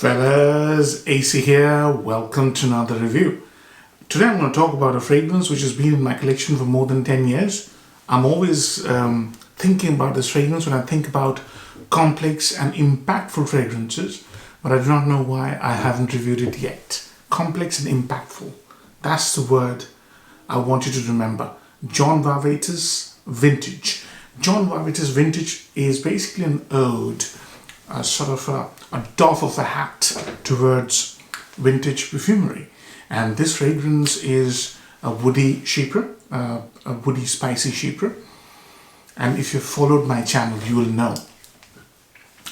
Fellas, AC here. Welcome to another review. Today I'm going to talk about a fragrance which has been in my collection for more than 10 years. I'm always thinking about this fragrance when I think about complex and impactful fragrances, but I do not know why I haven't reviewed it yet. Complex and impactful. That's the word I want you to remember. John Varvatos Vintage. John Varvatos Vintage is basically an ode, a sort of a doff of a hat towards vintage perfumery. And this fragrance is a woody chypre, a woody spicy chypre. And if you've followed my channel, you will know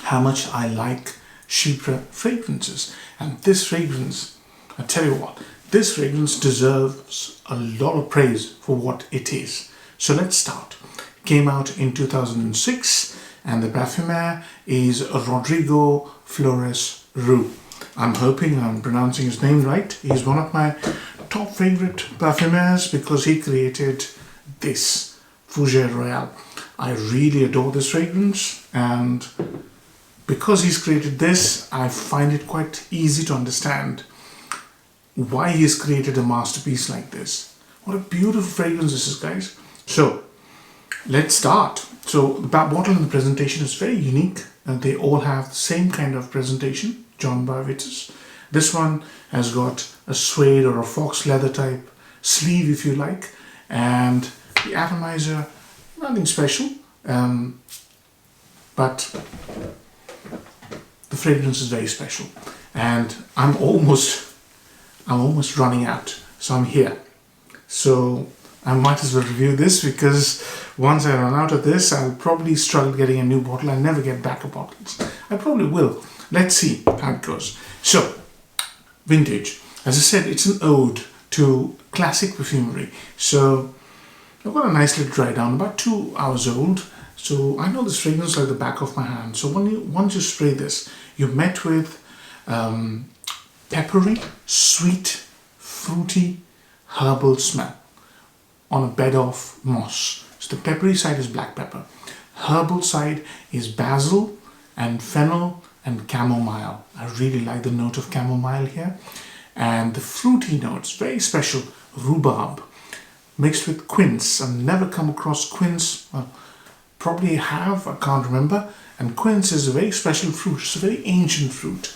how much I like chypre fragrances. And this fragrance, I tell you what, this fragrance deserves a lot of praise for what it is. So let's start. Came out in 2006 and the parfumer is Rodrigo Flores Roux. I'm hoping I'm pronouncing his name right. He's one of my top favorite parfumers because he created this Fougère Royale. I really adore this fragrance, and because he's created this, I find it quite easy to understand why he's created a masterpiece like this. What a beautiful fragrance this is, guys. So let's start. So the bottle and the presentation is very unique, and they all have the same kind of presentation. John Varvatos. This one has got a suede or a fox leather type sleeve, if you like, and the atomizer, nothing special, but the fragrance is very special. And I'm almost running out, so I'm here. So I might as well review this, because once I run out of this, I'll probably struggle getting a new bottle. I'll never get backup bottles. I probably will. Let's see how it goes. So, vintage. As I said, it's an ode to classic perfumery. So, I've got a nice little dry down, about 2 hours old. So, I know this fragrance like the back of my hand. So, once you spray this, you're met with peppery, sweet, fruity, herbal smell on a bed of moss. So the peppery side is black pepper. Herbal side is basil and fennel and chamomile. I really like the note of chamomile here. And the fruity notes, very special, rhubarb mixed with quince. I've never come across quince. Well, probably have, I can't remember. And quince is a very special fruit. It's a very ancient fruit.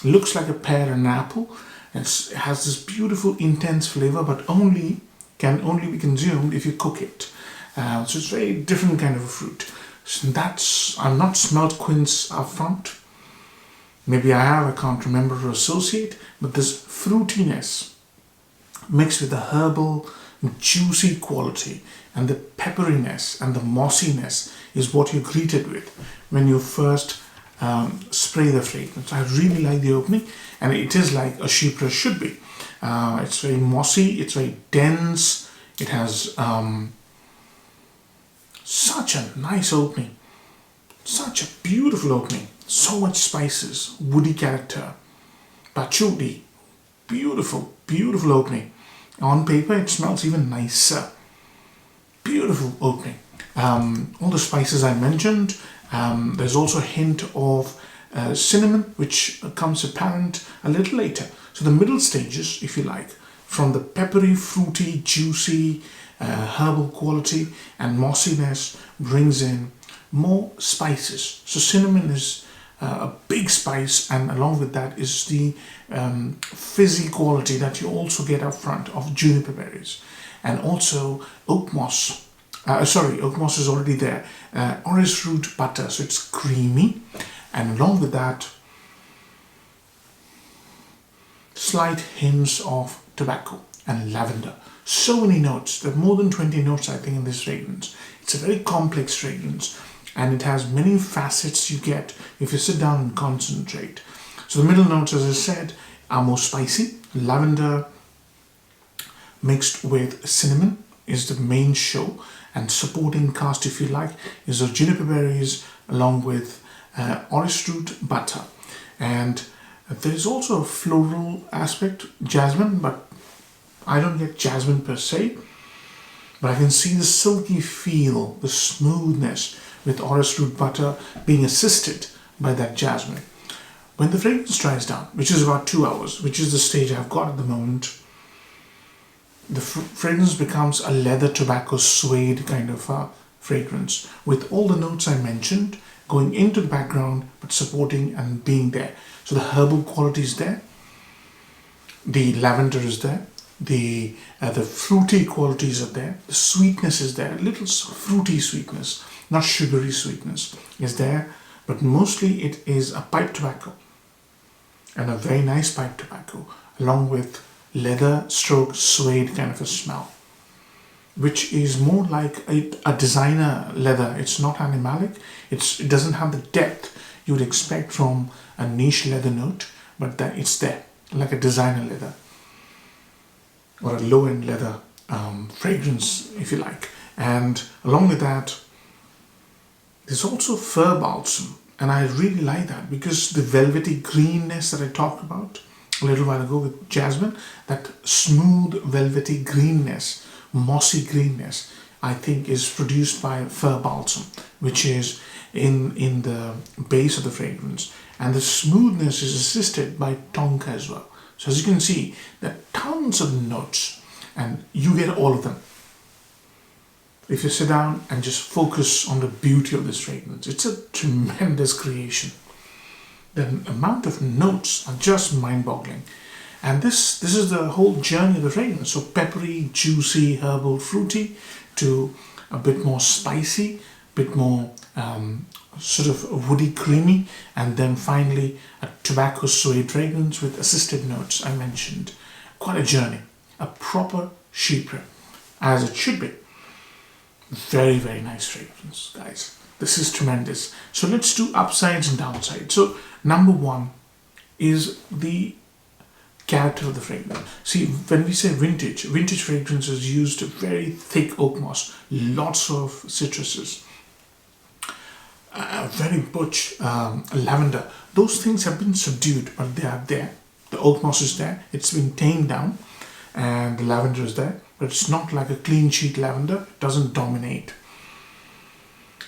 It looks like a pear and an apple. It has this beautiful intense flavor, but can only be consumed if you cook it. So it's a very different kind of a fruit. So I've not smelled quince up front. Maybe I have, I can't remember or associate, but this fruitiness mixed with the herbal, juicy quality and the pepperiness and the mossiness is what you're greeted with when you first spray the fragrance. I really like the opening, and it is like a chypre should be. It's very mossy, it's very dense, it has such a nice opening, such a beautiful opening, so much spices, woody character, patchouli, beautiful, beautiful opening. On paper it smells even nicer. Beautiful opening. All the spices I mentioned. There's also a hint of cinnamon, which comes apparent a little later. So the middle stages, if you like, from the peppery, fruity, juicy, herbal quality and mossiness brings in more spices. So cinnamon is a big spice, and along with that is the fizzy quality that you also get up front of juniper berries. And also oakmoss. Oakmoss is already there. Orris root butter, so it's creamy. And along with that, slight hints of tobacco and lavender. So many notes. There are more than 20 notes, I think, in this fragrance. It's a very complex fragrance, and it has many facets you get if you sit down and concentrate. So the middle notes, as I said, are more spicy. Lavender mixed with cinnamon is the main show, and supporting cast, if you like, is the juniper berries along with orris root butter. And there is also a floral aspect, jasmine, but I don't get jasmine per se, but I can see the silky feel, the smoothness with orris root butter being assisted by that jasmine. When the fragrance dries down, which is about 2 hours, which is the stage I've got at the moment, the fragrance becomes a leather tobacco suede kind of fragrance with all the notes I mentioned going into the background but supporting and being there. So the herbal quality is there, the lavender is there, the fruity qualities are there, the sweetness is there, a little fruity sweetness, not sugary sweetness is there, but mostly it is a pipe tobacco, and a very nice pipe tobacco along with leather stroke suede kind of a smell, which is more like a designer leather. It's not animalic, it doesn't have the depth you would expect from a niche leather note, but that it's there like a designer leather or a low-end leather fragrance, if you like. And along with that, there's also fir balsam, and I really like that because the velvety greenness that I talked about a little while ago with jasmine, that smooth velvety greenness, mossy greenness, I think is produced by fir balsam, which is in the base of the fragrance, and the smoothness is assisted by tonka as well. So as you can see, there are tons of notes and you get all of them if you sit down and just focus on the beauty of this fragrance. It's a tremendous creation. The amount of notes are just mind-boggling, and this is the whole journey of the fragrance. So peppery, juicy, herbal, fruity, to a bit more spicy, bit more sort of woody, creamy, and then finally a tobacco suede fragrance with assisted notes I mentioned. Quite a journey, a proper chypre, as it should be. Very, very nice fragrance, guys. This is tremendous. So let's do upsides and downsides. So number one is the character of the fragrance. See, when we say vintage fragrances used very thick oak moss, lots of citruses, very butch lavender. Those things have been subdued, but they are there. The oak moss is there. It's been tamed down, and the lavender is there. But it's not like a clean sheet lavender. It doesn't dominate.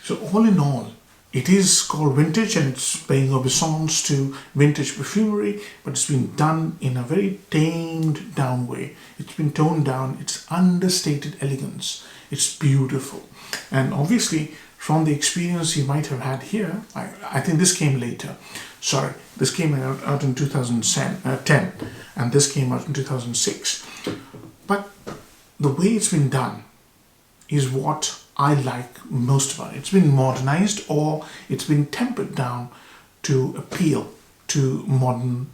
So all in all, it is called vintage, and it's paying obeisance to vintage perfumery, but it's been done in a very tamed down way. It's been toned down. It's understated elegance. It's beautiful. And obviously, from the experience you might have had here, I think this came later. Sorry, this came out in 2010, and this came out in 2006. But the way it's been done is what I like most about it. It's been modernized, or it's been tempered down to appeal to modern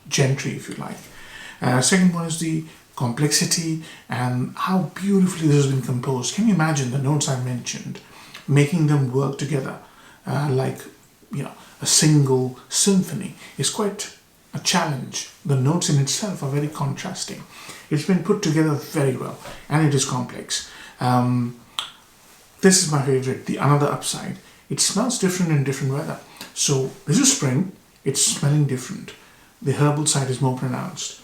gentry, if you like. Second one is the complexity and how beautifully this has been composed. Can you imagine the notes I mentioned, making them work together like, you know, a single symphony is quite a challenge. The notes in itself are very contrasting. It's been put together very well, and it is complex. This is my favorite, the another upside. It smells different in different weather. So this is spring, it's smelling different. The herbal side is more pronounced.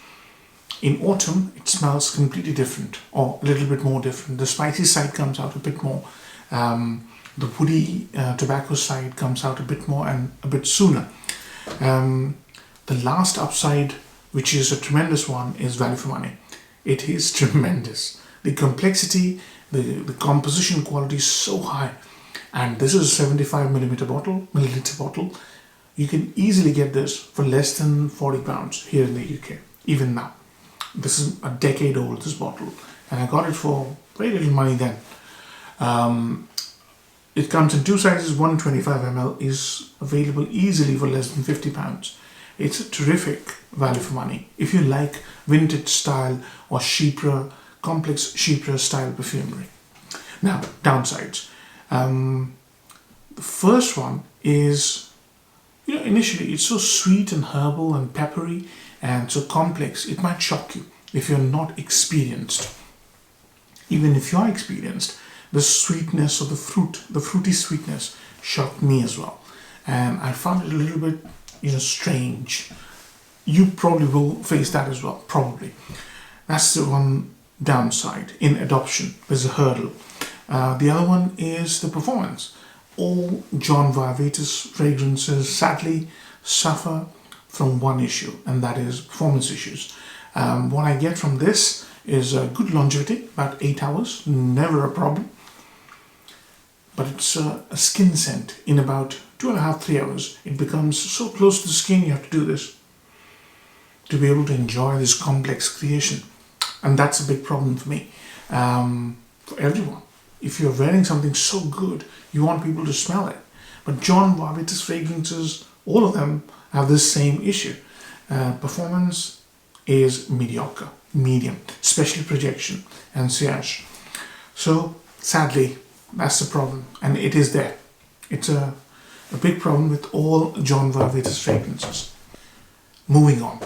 In autumn, it smells completely different, or a little bit more different. The spicy side comes out a bit more. The woody tobacco side comes out a bit more and a bit sooner. The last upside, which is a tremendous one, is value for money. It is tremendous. The complexity, the composition quality is so high. And this is a 75 milliliter bottle. You can easily get this for less than 40 pounds here in the UK, even now. This is a decade old, this bottle. And I got it for very little money then. It comes in two sizes. 125 ml is available easily for less than 50 pounds. It's a terrific value for money if you like vintage style or chypre, complex chypre style perfumery. Now, downsides. The first one is, initially it's so sweet and herbal and peppery and so complex, it might shock you if you're not experienced. Even if you are experienced, the sweetness of the fruit, the fruity sweetness, shocked me as well. And I found it a little bit, strange. You probably will face that as well, probably. That's the one downside in adoption. There's a hurdle. The other one is the performance. All John Varvatos fragrances, sadly, suffer from one issue, and that is performance issues. What I get from this is a good longevity, about 8 hours, never a problem. But it's a skin scent. In about 2.5 to 3 hours, it becomes so close to the skin. You have to do this to be able to enjoy this complex creation, and that's a big problem for me, for everyone. If you're wearing something so good, you want people to smell it. But John Varvatos fragrances, all of them have this same issue. Performance is mediocre, medium, especially projection and sillage. So sadly, that's the problem, and it is there. It's a big problem with all John Varvatos fragrances. Moving on,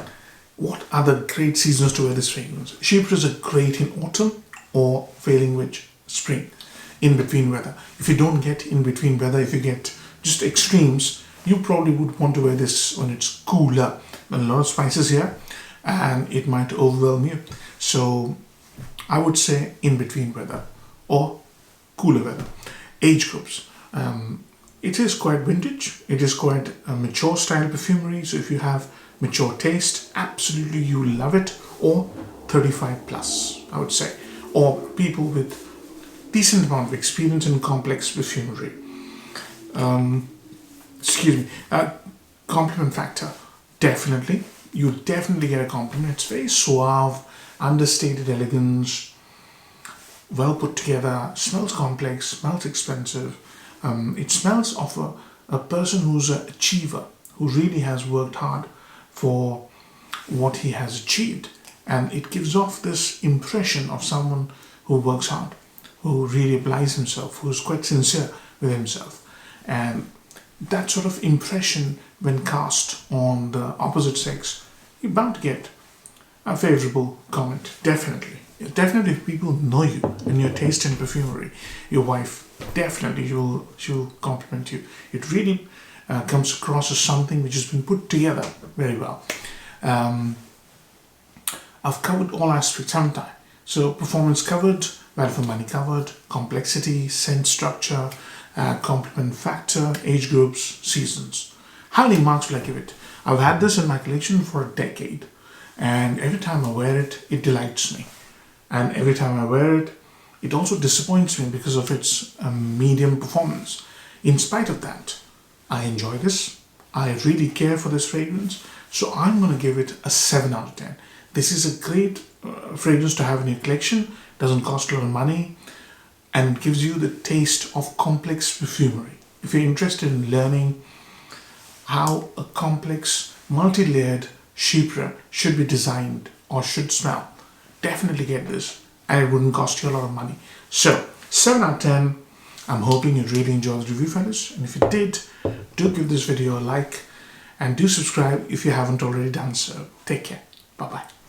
what are the great seasons to wear this fragrance? Chypres are great in autumn or failing which spring, in between weather. If you don't get in between weather, if you get just extremes, you probably would want to wear this when it's cooler. A lot of spices here and it might overwhelm you. So I would say in between weather or cooler weather. Age groups. It is quite vintage. It is quite a mature style perfumery. So if you have mature taste, absolutely you will love it. Or 35 plus, I would say. Or people with decent amount of experience in complex perfumery. Compliment factor. Definitely. You definitely get a compliment. It's very suave, understated elegance, well put together, smells complex, smells expensive. It smells of a person who's an achiever, who really has worked hard for what he has achieved. And it gives off this impression of someone who works hard, who really applies himself, who's quite sincere with himself. And that sort of impression, when cast on the opposite sex, you're bound to get a favorable comment. Definitely. Definitely, if people know you and your taste in perfumery, your wife, definitely she'll compliment you. It really comes across as something which has been put together very well. I've covered all aspects, haven't I? So performance covered, value for money covered, complexity, scent structure, compliment factor, age groups, seasons. How many marks will I give it? I've had this in my collection for a decade, and every time I wear it, it delights me. And every time I wear it, it also disappoints me because of its medium performance. In spite of that, I enjoy this. I really care for this fragrance. So I'm going to give it a 7 out of 10. This is a great fragrance to have in your collection. Doesn't cost a lot of money. And it gives you the taste of complex perfumery. If you're interested in learning how a complex, multi-layered chypre should be designed or should smell, definitely get this, and it wouldn't cost you a lot of money. So 7 out of 10. I'm hoping you really enjoyed the review, fellas, and if you did, do give this video a like and do subscribe if you haven't already done so. Take care. Bye bye.